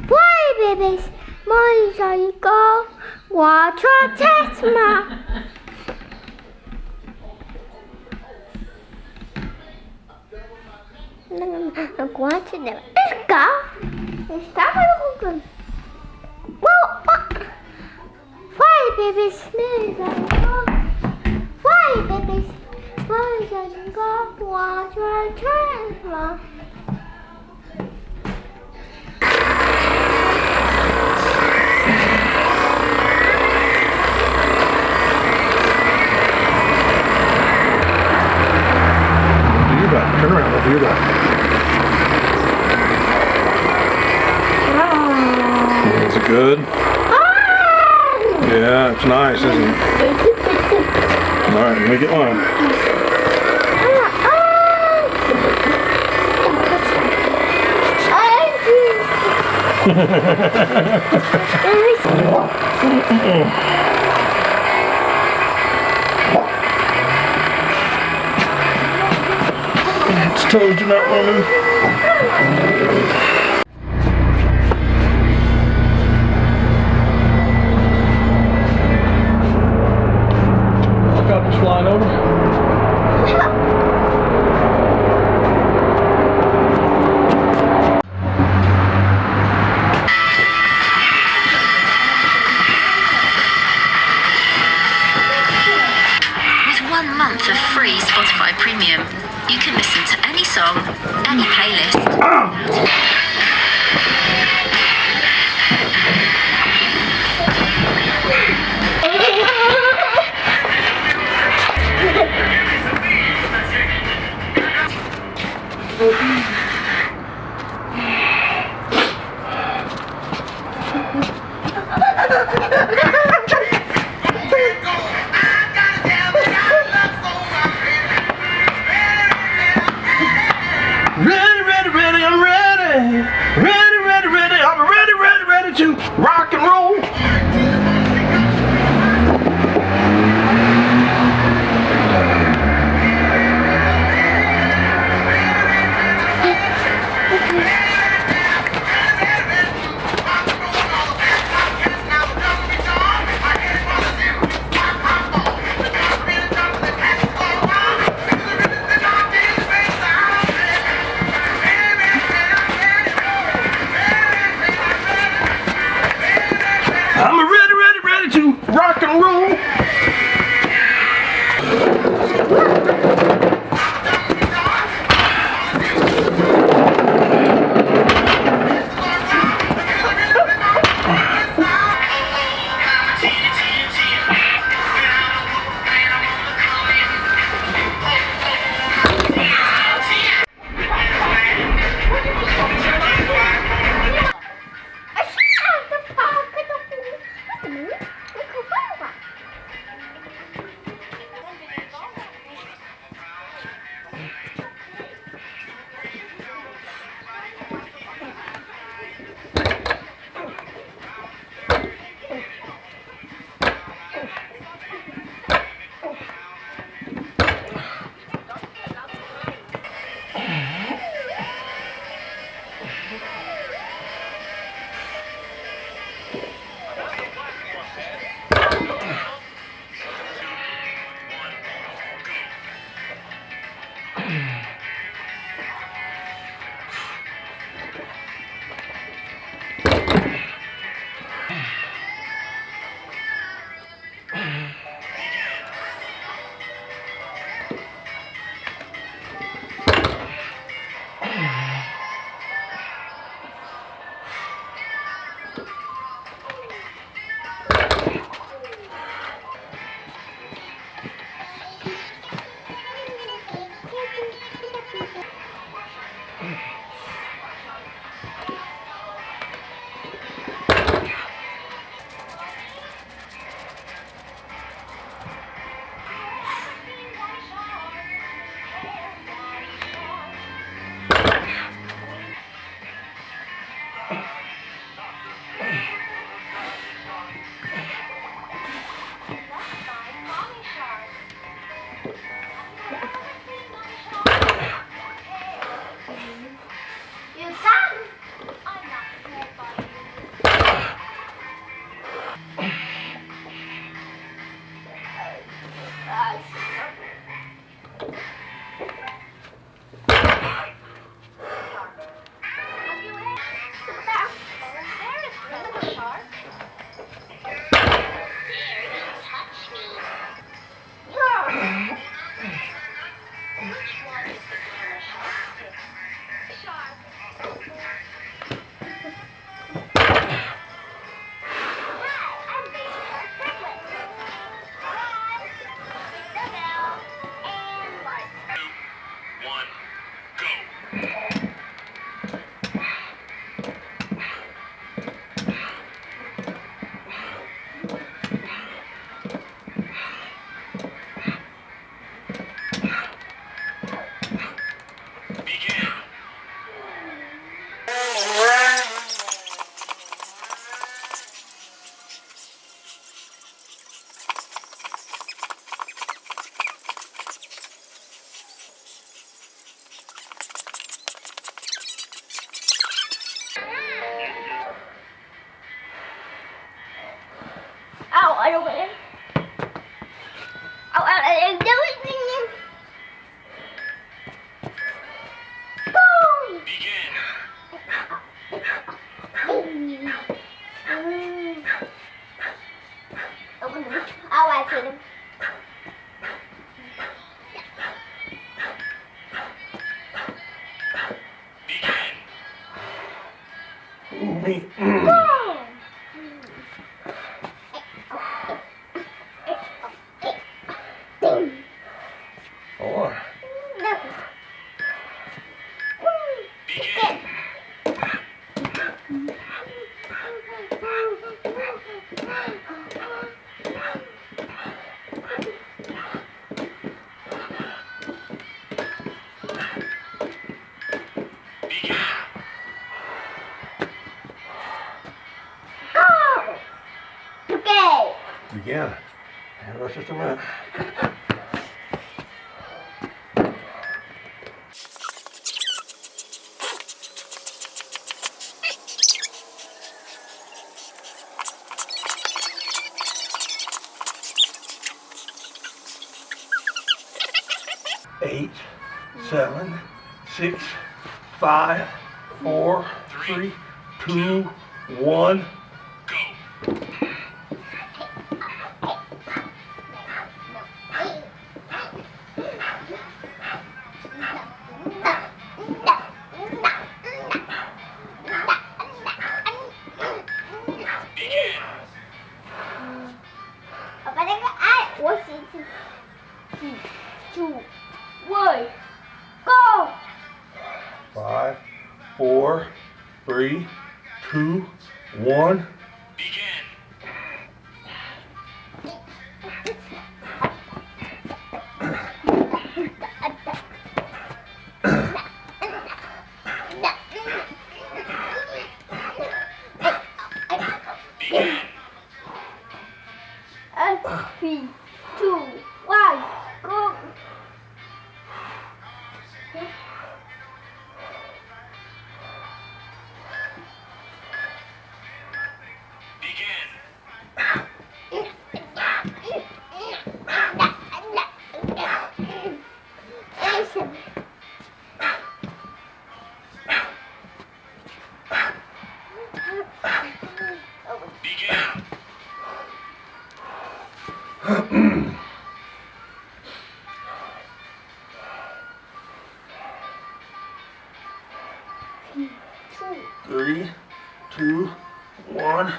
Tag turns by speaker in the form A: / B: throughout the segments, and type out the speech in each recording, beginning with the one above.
A: Fly, babies. Mine shall go. Water test ma. I'm going to do it. Let's go. Stop it. Well, fly, babies. Fly, babies. Mine shall go. Water test ma.
B: Turn around, I'll do your back. Is it good? Yeah, it's nice, isn't it? Alright, let me get one. Its toes do not want to move. Helicopter's flying over.
C: With 1 month of free Spotify Premium, you can listen to any song, any playlist.
B: Ready to rock and roll. I'm Me.
A: Go!
B: 4.
A: Go! Okay.
B: Begin. Hang on just a minute. 8, 7, 6, 5, 4, 3, 2, 1.
A: Go!
B: 5, 4, 3, 2, 1.
A: Three, 2, 1, go!
B: Three, two, one.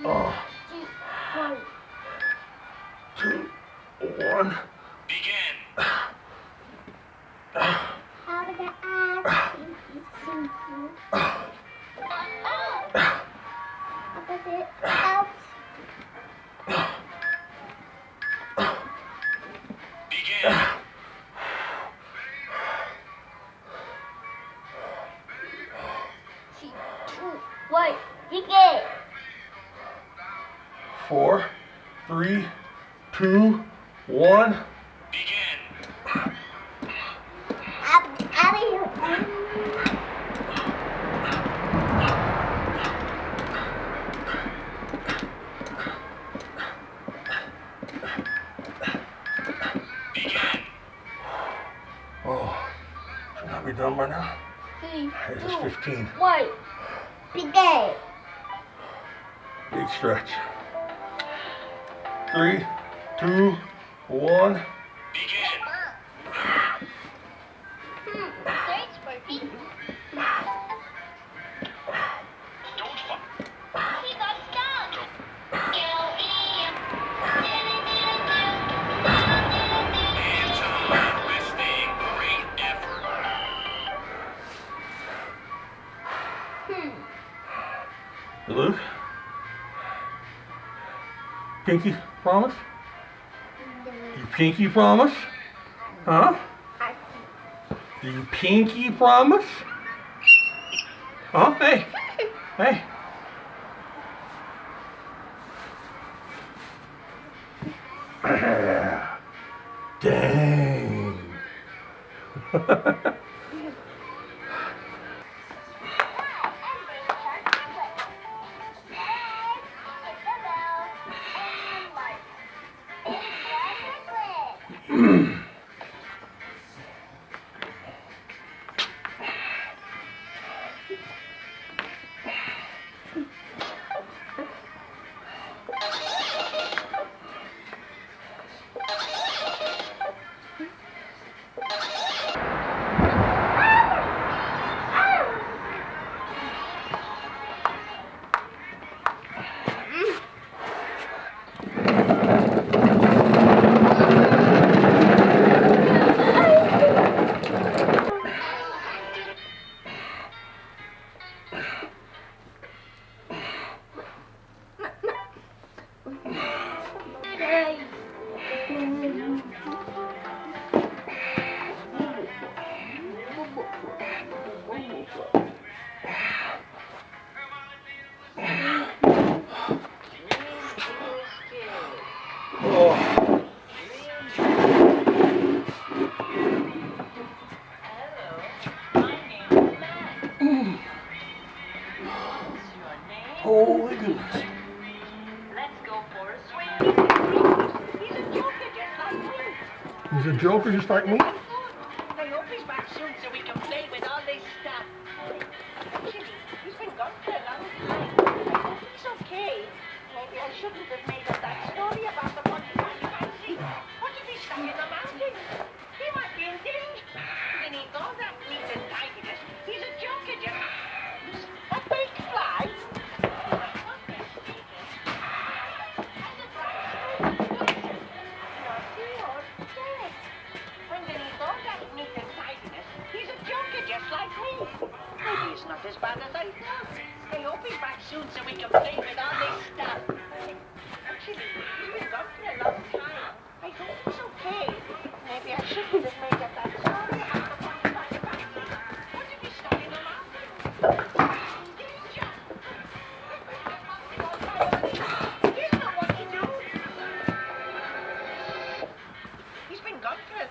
B: Oh, 2, 1.
A: Wait, begin.
B: 4, 3, 2, 1. Oh, should not be done by now.
A: 3,
B: This is 15.
A: 1, begin.
B: Big stretch. 3, 2, 1. Luke? Pinky, promise? You pinky promise? Huh? Do you pinky promise? Huh? Hey. Hey. Dang. Holy goodness.
D: Let's go for a swim. He's a joker just like me.
B: He's a joker just like me?
D: I hope he's back soon so we can play with all this stuff. Actually, he's been gone for a long time. I hope he's okay. Maybe I shouldn't have made up that story about the monkey fancy. What if he's stuck in the mountains? He might be in danger. Beneath all that neat and tidiness, he's a joker just... A big fly? Maybe it's not as bad as I thought. I hope he's back soon so we can play with all this stuff. Actually, he's been gone for a long time. I hope he's okay. Maybe I shouldn't have made up that story about the monkey fancy. What if he's stuck in the mountains? Danger! He's not what to do. He's been gone for a...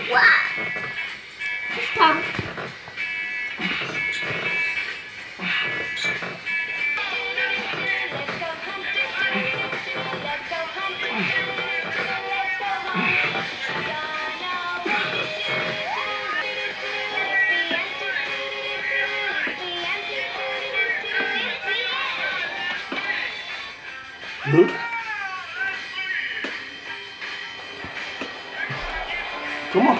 A: Wow. Stop.
B: Luke? Come on.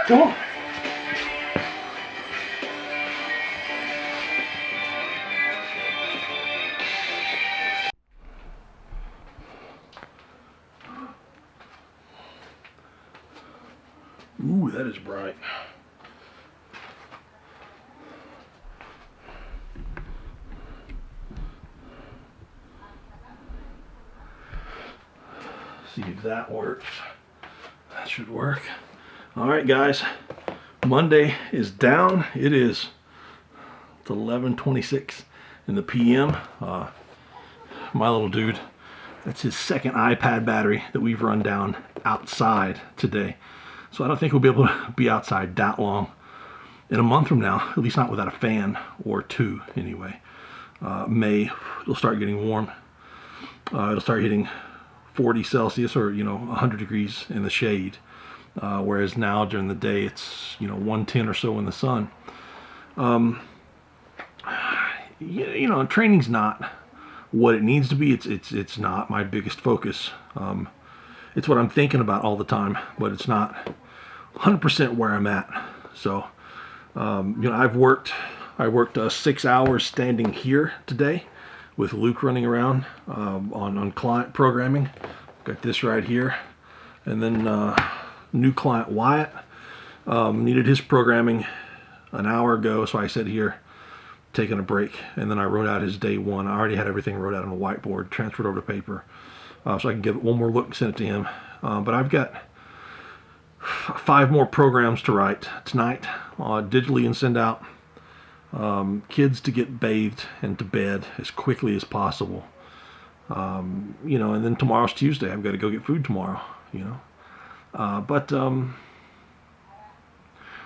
B: Come on. Ooh, that is bright. See if that works. That should work. All right, guys. Monday is down. It's 11:26 in the PM. My little dude, that's his second iPad battery that we've run down outside today. So I don't think we'll be able to be outside that long in a month from now, at least not without a fan or two anyway. May, it'll start getting warm. It'll start hitting 40 Celsius or 100 degrees in the shade, whereas now during the day it's 110 or so in the sun. Training's not what it needs to be. It's not my biggest focus. It's what I'm thinking about all the time, but it's not 100% where I'm at. So I've worked I worked 6 hours standing here today with Luke running around on client programming. Got this right here. And then new client Wyatt needed his programming an hour ago, so I sat here taking a break, and then I wrote out his day one. I already had everything wrote out on a whiteboard, transferred over to paper, so I can give it one more look and send it to him. But I've got 5 more programs to write tonight digitally and send out. Kids to get bathed and to bed as quickly as possible. You know, and then tomorrow's Tuesday. I've got to go get food tomorrow, you know. But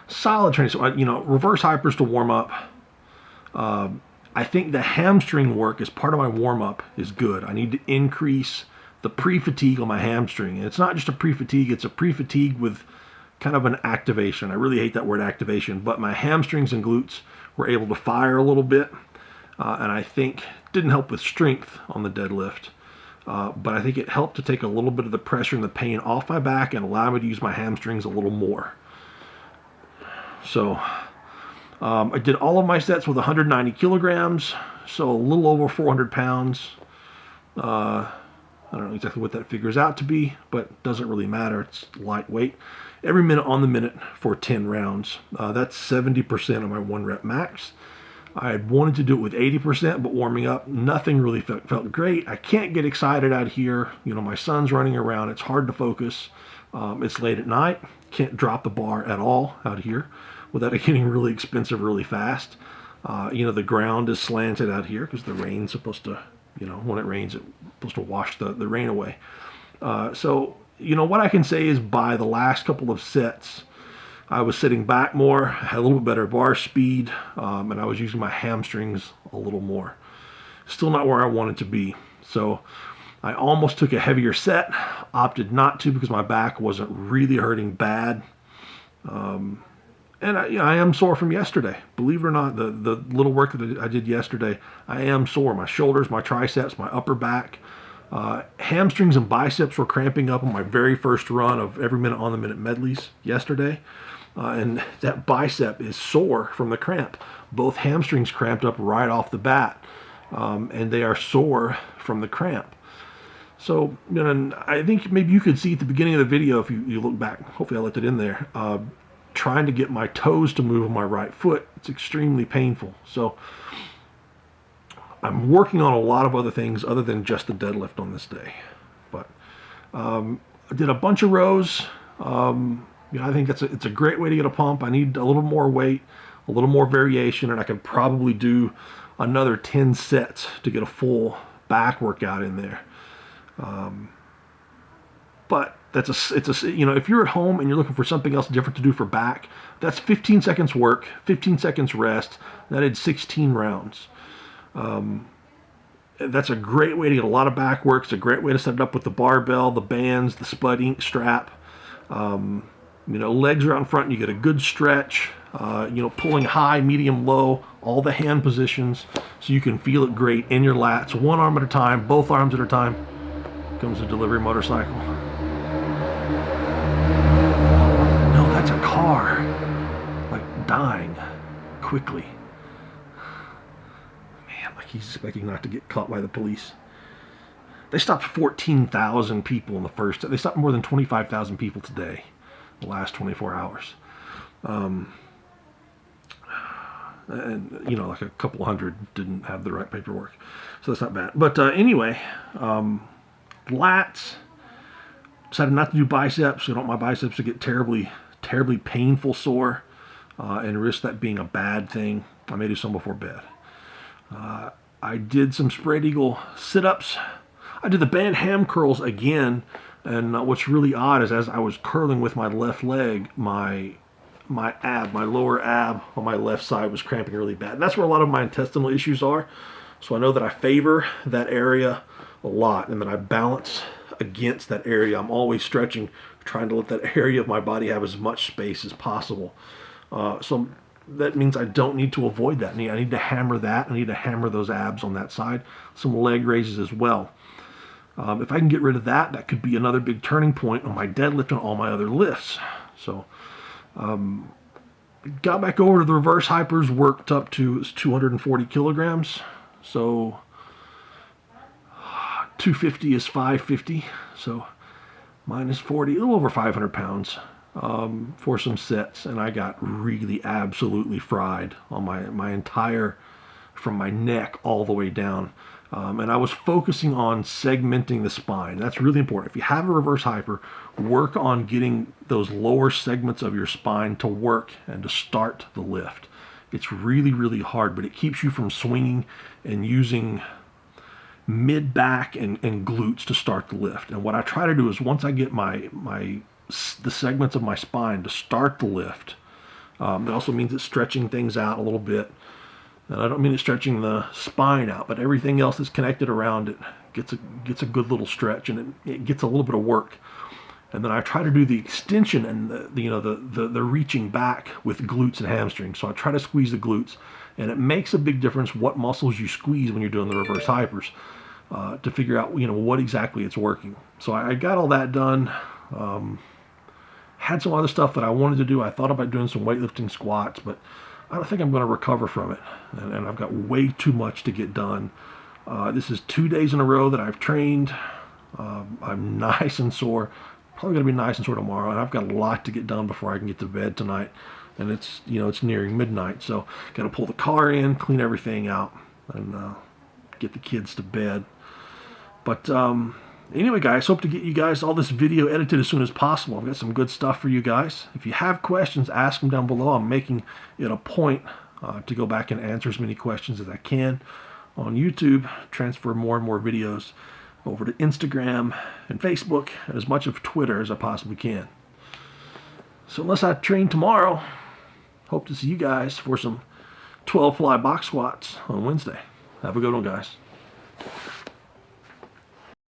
B: solid training. So, you know, reverse hypers to warm up. I think the hamstring work as part of my warm-up is good. I need to increase the pre-fatigue on my hamstring. And it's not just a pre-fatigue, it's a pre-fatigue with kind of an activation. I really hate that word activation, but my hamstrings and glutes were able to fire a little bit. And I think didn't help with strength on the deadlift. But I think it helped to take a little bit of the pressure and the pain off my back and allow me to use my hamstrings a little more. So I did all of my sets with 190 kilograms, so a little over 400 pounds. I don't know exactly what that figures out to be, but it doesn't really matter. It's lightweight. Every minute on the minute for 10 rounds. That's 70% of my 1 rep max. I had wanted to do it with 80%, but warming up, nothing really felt great. I can't get excited out here. You know, my son's running around. It's hard to focus. It's late at night. Can't drop the bar at all out here without it getting really expensive really fast. You know, the ground is slanted out here because the rain's supposed to, you know, when it rains, it's supposed to wash the rain away. So, you know, what I can say is by the last couple of sets, I was sitting back more, had a little bit better bar speed, and I was using my hamstrings a little more. Still not where I wanted to be. So I almost took a heavier set, opted not to because my back wasn't really hurting bad. And I am sore from yesterday. Believe it or not, the little work that I did yesterday, I am sore. My shoulders, my triceps, my upper back. Hamstrings and biceps were cramping up on my very first run of every minute on the minute medleys yesterday. And that bicep is sore from the cramp. Both hamstrings cramped up right off the bat. And they are sore from the cramp. So, you know, I think maybe you could see at the beginning of the video, if you look back, hopefully I left it in there, trying to get my toes to move on my right foot. It's extremely painful. So I'm working on a lot of other things other than just the deadlift on this day. But I did a bunch of rows. You know, I think it's a great way to get a pump. I need a little more weight, a little more variation, and I could probably do another 10 sets to get a full back workout in there. But it's a you know, if you're at home and you're looking for something else different to do for back, that's 15 seconds work, 15 seconds rest. That is 16 rounds. That's a great way to get a lot of back work. It's a great way to set it up with the barbell, the bands, the Spud Ink strap. You know, legs are out in front and you get a good stretch. You know, pulling high, medium, low, all the hand positions so you can feel it great in your lats. One arm at a time, both arms at a time. Comes a delivery motorcycle. No, that's a car. Like dying quickly. Man, like he's expecting not to get caught by the police. They stopped 14,000 people in the first. They stopped more than 25,000 people today, the last 24 hours. And, you know, like a couple hundred didn't have the right paperwork. So that's not bad. But anyway, lats. Decided not to do biceps. I don't want my biceps to get terribly painful sore and risk that being a bad thing. I may do some before bed. I did some spread eagle sit-ups. I did the band ham curls again. And what's really odd is as I was curling with my left leg, my lower ab on my left side was cramping really bad. And that's where a lot of my intestinal issues are. So I know that I favor that area a lot and that I balance against that area. I'm always stretching, trying to let that area of my body have as much space as possible. So that means I don't need to avoid that. I need to hammer that. I need to hammer those abs on that side. Some leg raises as well. If I can get rid of that, that could be another big turning point on my deadlift and all my other lifts. So got back over to the reverse hypers, worked up to 240 kilograms. So 250 is 550. So minus 40, a little over 500 pounds for some sets. And I got really absolutely fried on my entire, from my neck all the way down. And I was focusing on segmenting the spine. That's really important. If you have a reverse hyper, work on getting those lower segments of your spine to work and to start the lift. It's really, really hard, but it keeps you from swinging and using mid back and glutes to start the lift. And what I try to do is once I get the segments of my spine to start the lift, it also means it's stretching things out a little bit. And I don't mean it's stretching the spine out, but everything else that's connected around it gets a good little stretch, and it gets a little bit of work. And then I try to do the extension and the reaching back with glutes and hamstrings. So I try to squeeze the glutes, and it makes a big difference what muscles you squeeze when you're doing the reverse hypers to figure out what exactly it's working. So I got all that done. Had some other stuff that I wanted to do. I thought about doing some weightlifting squats, but I don't think I'm going to recover from it, and I've got way too much to get done. This is 2 days in a row that I've trained. I'm nice and sore. Probably going to be nice and sore tomorrow, and I've got a lot to get done before I can get to bed tonight. And it's nearing midnight, so got to pull the car in, clean everything out, and get the kids to bed. But anyway, guys, hope to get you guys all this video edited as soon as possible. I've got some good stuff for you guys. If you have questions, ask them down below. I'm making it a point to go back and answer as many questions as I can on YouTube, transfer more and more videos over to Instagram and Facebook, and as much of Twitter as I possibly can. So unless I train tomorrow, hope to see you guys for some 12 fly box squats on Wednesday. Have a good one, guys.